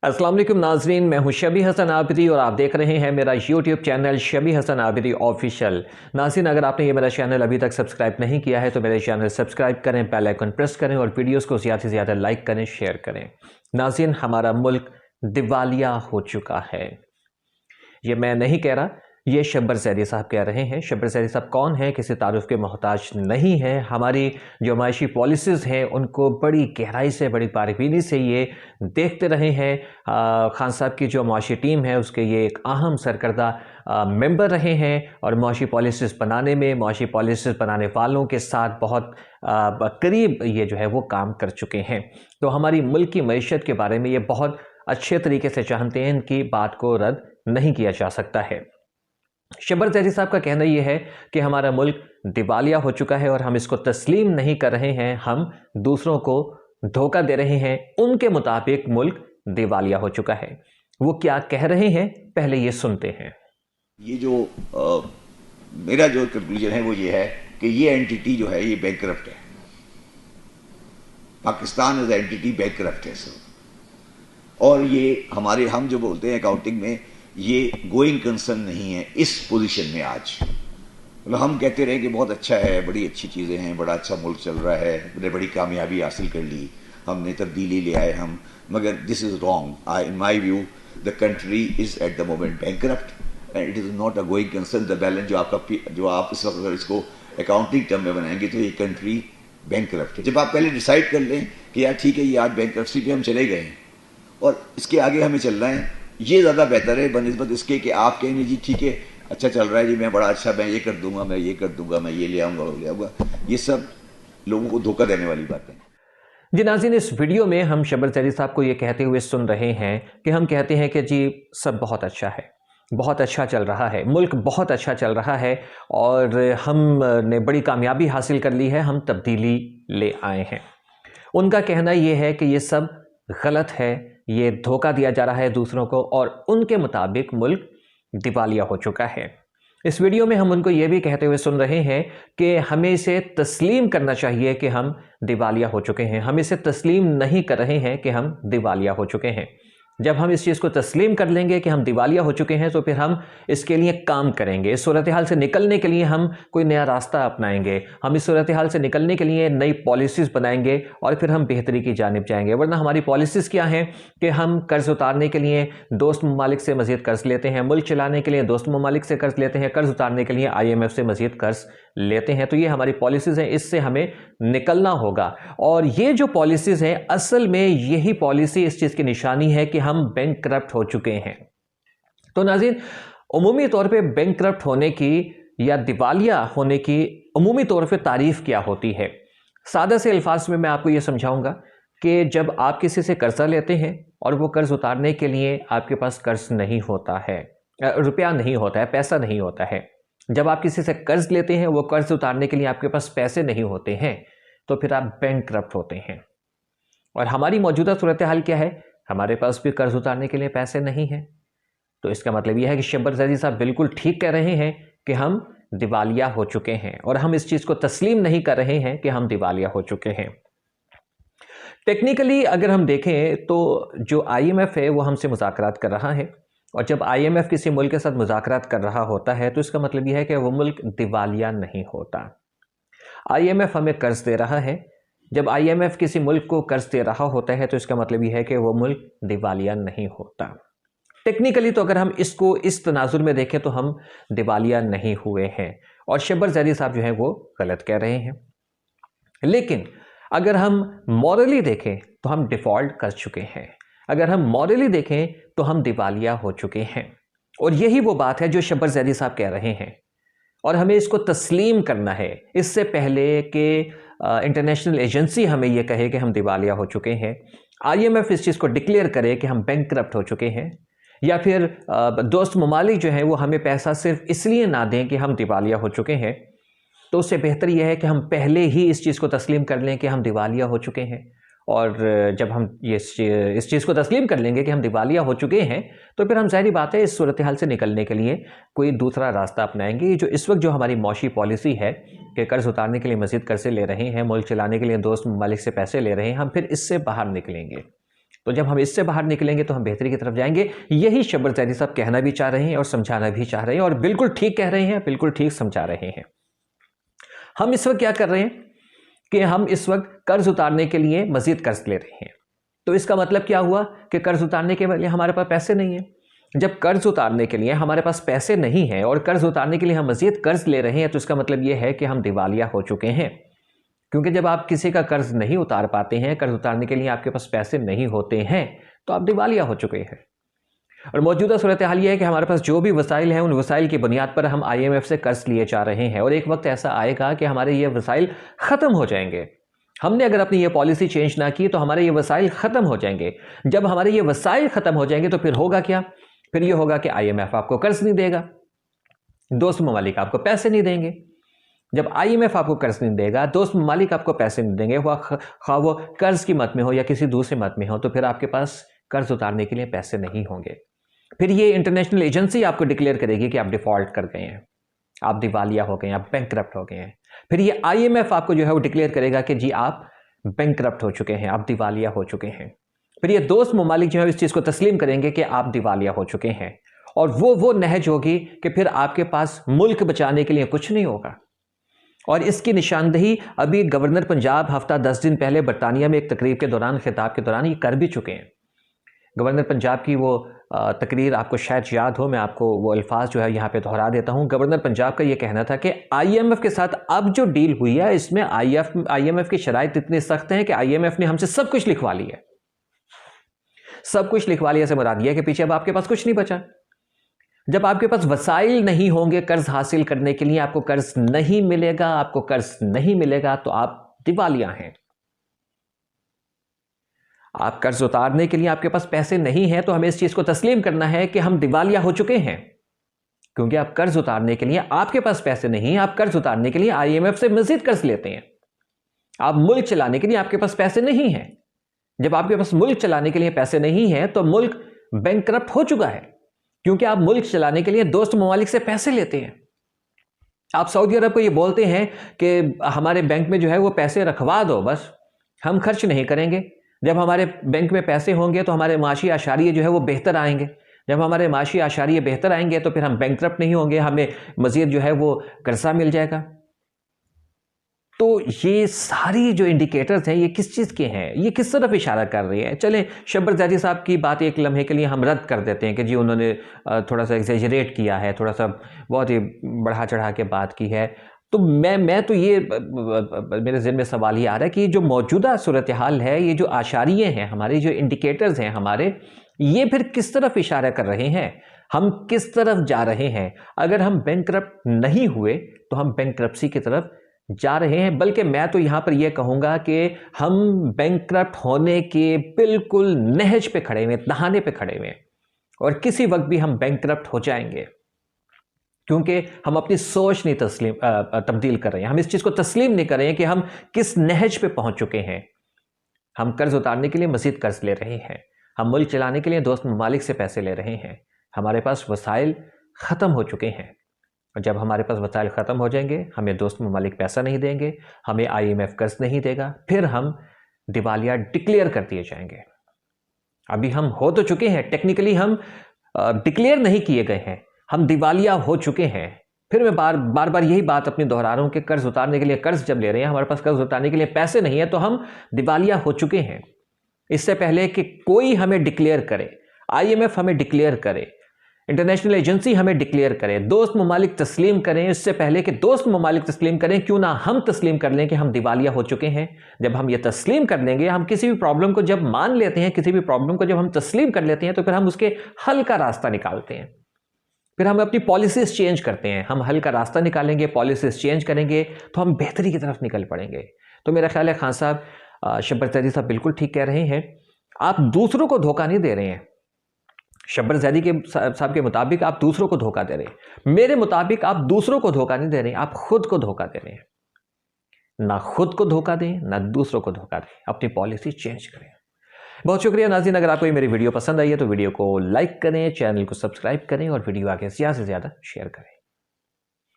अस्सलाम वालेकुम नाजरीन, मैं हूं शबी हसन आबिदी और आप देख रहे हैं मेरा YouTube channel शबी Hasan Abidi official. नाज़रीन, अगर आपने ये मेरा चैनल अभी तक सब्सक्राइब नहीं किया है तो मेरे चैनल सब्सक्राइब करें, बेल आइकन प्रेस करें और वीडियोस को ज़्यादा से ज़्यादा लाइक करें, शेयर करें। नाज़रीन, हमारा मुल्क दिवालिया हो चुका है। ये मैं नहीं कह रहा, ये शब्बर ज़ैदी साहब कह रहे हैं। शब्बर ज़ैदी साहब कौन है, किसी तारुफ के मोहताज नहीं है। हमारी जो माशी पॉलिसीज़ हैं उनको बड़ी गहराई से, बड़ी बारीबीनी से ये देखते रहे हैं। खान साहब की जो माशी टीम है उसके ये एक अहम सरकर्दा मेंबर रहे हैं और माशी पॉलिसीज़ बनाने में, माशी पॉलिसीज़ बनाने वालों के साथ बहुत करीब ये जो है वो काम कर चुके हैं। तो हमारी मुल्क की मईशत के बारे में ये बहुत अच्छे तरीके से जानते हैं, इनकी बात को रद्द नहीं किया जा सकता है। शब्बर ज़ैदी साहब का कहना यह है कि हमारा मुल्क दिवालिया हो चुका है और हम इसको तस्लीम नहीं कर रहे हैं, हम दूसरों को धोखा दे रहे हैं। उनके मुताबिक मुल्क दिवालिया हो चुका है। वो क्या कह रहे हैं, पहले ये सुनते हैं। ये जो मेरा जो कंक्लूजन है वो ये है कि ये एंटिटी जो है ये बैंकरप्ट है। पाकिस्तान एज एंटिटी बैंकरप्ट है सर। और ये हम जो बोलते हैं अकाउंटिंग में, ये गोइंग कंसर्न नहीं है इस पोजीशन में आज। मतलब हम कहते रहे कि बहुत अच्छा है, बड़ी अच्छी चीज़ें हैं, बड़ा अच्छा मुल्क चल रहा है, बड़े बड़ी कामयाबी हासिल कर ली, हमने तब्दीली ले आए हम, मगर this is wrong. In my view the country is at the moment bankrupt and it is not a going concern. The balance जो आप इस वक्त अगर इसको अकाउंटिंग टर्म में बनाएंगे तो ये कंट्री बैंकरप्ट है। जब आप पहले डिसाइड कर लें कि यार ठीक है, ये आज बैंकरप्सी पे हम चले गए हैं और इसके आगे हमें चलना है, ये ज़्यादा बेहतर है बनिस्बत इसके कि आप कहेंगे जी ठीक है, अच्छा चल रहा है जी, मैं बड़ा अच्छा, मैं ये कर दूंगा, मैं ये कर दूंगा, मैं ये ले आऊँगा, वो ले आऊँगा। ये सब लोगों को धोखा देने वाली बात है। जी नाज़रीन, इस वीडियो में हम शब्बर ज़ैदी साहब को ये कहते हुए सुन रहे हैं कि हम कहते हैं कि जी सब बहुत अच्छा है, बहुत अच्छा चल रहा है, मुल्क बहुत अच्छा चल रहा है और हमने बड़ी कामयाबी हासिल कर ली है, हम तब्दीली ले आए हैं। उनका कहना यह है कि ये सब गलत है, ये धोखा दिया जा रहा है दूसरों को और उनके मुताबिक मुल्क दिवालिया हो चुका है। इस वीडियो में हम उनको ये भी कहते हुए सुन रहे हैं कि हमें इसे तस्लीम करना चाहिए कि हम दिवालिया हो चुके हैं। हम इसे तस्लीम नहीं कर रहे हैं कि हम दिवालिया हो चुके हैं। जब हम इस चीज़ को तस्लीम कर लेंगे कि हम दिवालिया हो चुके हैं तो फिर हम इसके लिए काम करेंगे। इस सूरत हाल से निकलने के लिए हम कोई नया रास्ता अपनाएंगे, हम इस सूरत हाल से निकलने के लिए नई पॉलिसीज़ बनाएंगे और फिर हम बेहतरी की जानिब जाएंगे। वरना हमारी पॉलिसीज़ क्या हैं कि हम कर्ज़ उतारने के लिए दोस्त ममालिक से मज़ीद कर्ज़ लेते हैं, मुल्क चलाने के लिए दोस्त ममालिक से कर्ज़ लेते हैं, कर्ज़ उतारने के लिए IMF से मज़ीद कर्ज़ लेते हैं। तो ये हमारी पॉलिसीज़ हैं, इससे हमें निकलना होगा। और ये जो पॉलिसीज़ हैं, असल में यही पॉलिसी इस चीज़ की निशानी है कि हम बैंकरप्ट हो चुके हैं। तो नाज़रीन, उमूमी तौर पे बैंकरप्ट होने की या दिवालिया होने की उमूमी तौर पे तारीफ़ क्या होती है? सादा से अल्फाज में मैं आपको ये समझाऊंगा कि जब आप किसी से कर्जा लेते हैं और वो कर्ज उतारने के लिए आपके पास कर्ज नहीं होता है, रुपया नहीं होता है, पैसा नहीं होता है। जब आप किसी से कर्ज लेते हैं, वो कर्ज उतारने के लिए आपके पास पैसे नहीं होते हैं, तो फिर आप बैंकरप्ट होते हैं। और हमारी मौजूदा सूरत हाल क्या है? हमारे पास भी कर्ज उतारने के लिए पैसे नहीं हैं। तो इसका मतलब यह है कि शब्बर ज़ैदी साहब बिल्कुल ठीक कह रहे हैं कि हम दिवालिया हो चुके हैं और हम इस चीज़ को तस्लीम नहीं कर रहे हैं कि हम दिवालिया हो चुके हैं। टेक्निकली अगर हम देखें तो जो IMF है वो हमसे मुज़ाकरात कर रहा है और जब IMF किसी मुल्क के साथ मुज़ाकरात कर रहा होता है तो इसका मतलब यह है कि वो मुल्क दिवालिया नहीं होता। IMF हमें कर्ज दे रहा है। जब IMF किसी मुल्क को कर्ज दे रहा होता है तो इसका मतलब यह है कि वो मुल्क दिवालिया नहीं होता। टेक्निकली तो अगर हम इसको इस तनाजुर में देखें तो हम दिवालिया नहीं हुए हैं और शब्बर ज़ैदी साहब जो है वो गलत कह रहे हैं। लेकिन अगर हम मॉरली देखें तो हम डिफ़ॉल्ट कर चुके हैं। अगर हम मॉरली देखें तो हम दिवालिया हो चुके हैं और यही वो बात है जो शब्बर ज़ैदी साहब कह रहे हैं और हमें इसको तस्लीम करना है। इससे पहले कि इंटरनेशनल एजेंसी हमें यह कहे कि हम दिवालिया हो चुके हैं, IMF इस चीज़ को डिक्लेयर करे कि हम बैंकरप्ट हो चुके हैं, या फिर दोस्त ममालिक जो हैं वो हमें पैसा सिर्फ इसलिए ना दें कि हम दिवालिया हो चुके हैं, तो उससे बेहतर यह है कि हम पहले ही इस चीज़ को तस्लीम कर लें कि हम दिवालिया हो चुके हैं। और जब हम इस चीज़ को तस्लीम कर लेंगे कि हम दिवालिया हो चुके हैं तो फिर हम ज़ाहिर बात है इस सूरत हाल से निकलने के लिए कोई दूसरा रास्ता अपनाएंगे। ये जो इस वक्त जो हमारी मौशी पॉलिसी है कि कर्ज उतारने के लिए मज़ीद कर्ज़े ले रहे हैं, मुल्क चलाने के लिए दोस्त ममालिक से पैसे ले रहे हैं, हम फिर इससे बाहर निकलेंगे। तो जब हम इससे बाहर निकलेंगे तो हम बेहतरी की तरफ जाएंगे। यही शब्बर जैदी साहब कहना भी चाह रहे हैं और समझाना भी चाह रहे हैं, और बिल्कुल ठीक कह रहे हैं, बिल्कुल ठीक समझा रहे हैं। हम इस वक्त क्या कर रहे हैं कि हम इस वक्त कर्ज उतारने के लिए मजीद कर्ज ले रहे हैं। तो इसका मतलब क्या हुआ कि कर्ज उतारने के लिए हमारे पास पैसे नहीं है। जब कर्ज उतारने के लिए हमारे पास पैसे नहीं है और कर्ज उतारने के लिए हम मजीद कर्ज ले रहे हैं, तो इसका मतलब यह है कि हम दिवालिया हो चुके हैं। क्योंकि जब आप किसी का कर्ज नहीं उतार पाते हैं, कर्ज उतारने के लिए आपके पास पैसे नहीं होते हैं, तो आप दिवालिया हो चुके हैं। और मौजूदा सूरत हाल यह है कि हमारे पास जो भी वसाइल हैं, उन वसाइल की बुनियाद पर हम IMF से कर्ज लिए जा रहे हैं, और एक वक्त ऐसा आएगा कि हमारे ये वसाइल ख़त्म हो जाएंगे। हमने अगर अपनी ये पॉलिसी चेंज ना की तो हमारे ये वसाइल ख़त्म हो जाएंगे। जब हमारे ये वसाइल ख़त्म हो जाएंगे तो फिर होगा क्या? फिर ये होगा कि IMF आपको कर्ज नहीं देगा, दोस्त ममालिक आपको पैसे नहीं देंगे। जब IMF आपको कर्ज नहीं देगा, दोस्त ममालिक आपको पैसे नहीं देंगे, खा वो कर्ज की मद में हो या किसी दूसरे मद में हो, तो फिर आपके पास कर्ज उतारने के लिए पैसे नहीं होंगे। फिर ये इंटरनेशनल एजेंसी आपको डिक्लेयर करेगी कि आप डिफॉल्ट कर गए हैं, आप दिवालिया हो गए हैं, आप बैंकक्रप्ट हो गए हैं। फिर ये IMF आपको जो है वो डिक्लेयर करेगा कि जी आप बैंकक्रप्ट हो चुके हैं, आप दिवालिया हो चुके हैं। फिर ये दोस्त ममालिक जो है इस चीज़ को तस्लीम करेंगे कि आप दिवालिया हो चुके हैं, और वो नहज होगी कि फिर आपके पास मुल्क बचाने के लिए कुछ नहीं होगा। और इसकी निशानदही अभी गवर्नर पंजाब हफ्ता 10 दिन पहले बरतानिया में एक तकरीब के दौरान, खिताब के दौरान ये कर भी चुके हैं। गवर्नर पंजाब की वो तकरीर आपको शायद याद हो, मैं आपको वो अल्फाज जो है यहाँ पे दोहरा देता हूँ। गवर्नर पंजाब का ये कहना था कि IMF के साथ अब जो डील हुई है, इसमें IMF की शराइत इतनी सख्त हैं कि IMF ने हमसे सब कुछ लिखवा लिया। सब कुछ लिखवा लिया से मुराद यह है कि पीछे अब आपके पास कुछ नहीं बचा। जब आपके पास वसाइल नहीं होंगे कर्ज हासिल करने के लिए, आपको कर्ज नहीं मिलेगा, आपको कर्ज नहीं मिलेगा, तो आप दिवालिया हैं। आप कर्ज उतारने के लिए आपके पास पैसे नहीं हैं, तो हमें इस चीज को तस्लीम करना है कि हम दिवालिया हो चुके हैं। क्योंकि आप कर्ज उतारने के लिए आपके पास पैसे नहीं, आप कर्ज उतारने के लिए IMF से मजीद कर्ज लेते हैं। आप मुल्क चलाने के लिए आपके पास पैसे नहीं हैं। जब आपके पास मुल्क चलाने के लिए पैसे नहीं हैं, तो मुल्क बैंकक्रप्ट हो चुका है, क्योंकि आप मुल्क चलाने के लिए दोस्त ममालिक से पैसे लेते हैं। आप सऊदी अरब को ये बोलते हैं कि हमारे बैंक में जो है वो पैसे रखवा दो, बस हम खर्च नहीं करेंगे। जब हमारे बैंक में पैसे होंगे तो हमारे माशी आशारिये जो है वो बेहतर आएंगे। जब हमारे माशी आशारिये बेहतर आएंगे तो फिर हम बैंकक्रप्ट नहीं होंगे, हमें मजीद जो है वो कर्जा मिल जाएगा। तो ये सारी जो इंडिकेटर्स हैं, ये किस चीज़ के हैं, ये किस तरफ इशारा कर रही है? चलें, शब्बर जैदी साहब की बात एक लम्हे के लिए हम रद्द कर देते हैं कि जी उन्होंने थोड़ा सा एक्सेजरेट किया है, थोड़ा सा बहुत ही बढ़ा चढ़ा के बात की है। तो मैं तो ये मेरे ज़हन में सवाल ये आ रहा है कि जो मौजूदा सूरत हाल है, ये जो आशारिये हैं हमारे, जो इंडिकेटर्स हैं हमारे, ये फिर किस तरफ इशारा कर रहे हैं? हम किस तरफ जा रहे हैं? अगर हम बैंकक्रप्ट नहीं हुए तो हम बैंकक्रप्सी की तरफ जा रहे हैं, बल्कि मैं तो यहां पर यह कहूंगा कि हम बैंकक्रप्ट होने के बिल्कुल नहज पे खड़े हुए, दहाने पे खड़े हुए, और किसी वक्त भी हम बैंकक्रप्ट हो जाएंगे, क्योंकि हम अपनी सोच नहीं तब्दील कर रहे हैं। हम इस चीज को तस्लीम नहीं कर रहे हैं कि हम किस नहज पे पहुंच चुके हैं। हम कर्ज उतारने के लिए मजीद कर्ज ले रहे हैं, हम मुल्क चलाने के लिए दोस्त ममालिक से पैसे ले रहे हैं। हमारे पास वसाइल ख़त्म हो चुके हैं, और जब हमारे पास वसाइल ख़त्म हो जाएंगे, हमें दोस्त ममालिक पैसा नहीं देंगे, हमें IMF कर्ज नहीं देगा, फिर हम दिवालिया डिक्लेयर कर दिए जाएंगे। अभी हम हो तो चुके हैं, टेक्निकली हम डिक्लेयर नहीं किए गए हैं, हम दिवालिया हो चुके हैं। फिर मैं बार बार यही बात अपनी दोहरा रहा हूं कि कर्ज उतारने के लिए कर्ज जब ले रहे हैं, हमारे पास कर्ज उतारने के लिए पैसे नहीं है, तो हम दिवालिया हो चुके हैं। इससे पहले कि कोई हमें डिक्लेयर करे, IMF हमें डिक्लेयर करे, इंटरनेशनल एजेंसी हमें डिक्लेयर करे, दोस्त ममालिक तस्लीम करें, इससे पहले कि दोस्त ममालिक तस्लीम करें, क्यों ना हम तस्लीम कर लें कि हम दिवालिया हो चुके हैं। जब हम ये तस्लीम कर लेंगे, हम किसी भी प्रॉब्लम को जब मान लेते हैं, किसी भी प्रॉब्लम को जब हम तस्लीम कर लेते हैं, तो फिर हम उसके हल का रास्ता निकालते हैं। फिर हम अपनी पॉलिसीज चेंज करते हैं। हम हल का रास्ता निकालेंगे, पॉलिसीज चेंज करेंगे, तो हम बेहतरी की तरफ निकल पड़ेंगे। तो मेरा ख्याल है खान साहब, शब्बर जैदी साहब बिल्कुल ठीक कह रहे हैं। आप दूसरों को धोखा नहीं दे रहे हैं। शब्बर जैदी के साहब के मुताबिक आप दूसरों को धोखा दे रहे हैं, मेरे मुताबिक आप दूसरों को धोखा नहीं दे रहे हैं, आप खुद को धोखा दे रहे हैं। ना खुद को धोखा दें, ना दूसरों को धोखा दें, अपनी पॉलिसी चेंज करें। बहुत शुक्रिया नाज़रीन, अगर आपको ये मेरी वीडियो पसंद आई है तो वीडियो को लाइक करें, चैनल को सब्सक्राइब करें, और वीडियो आगे ज़्यादा से ज़्यादा शेयर करें।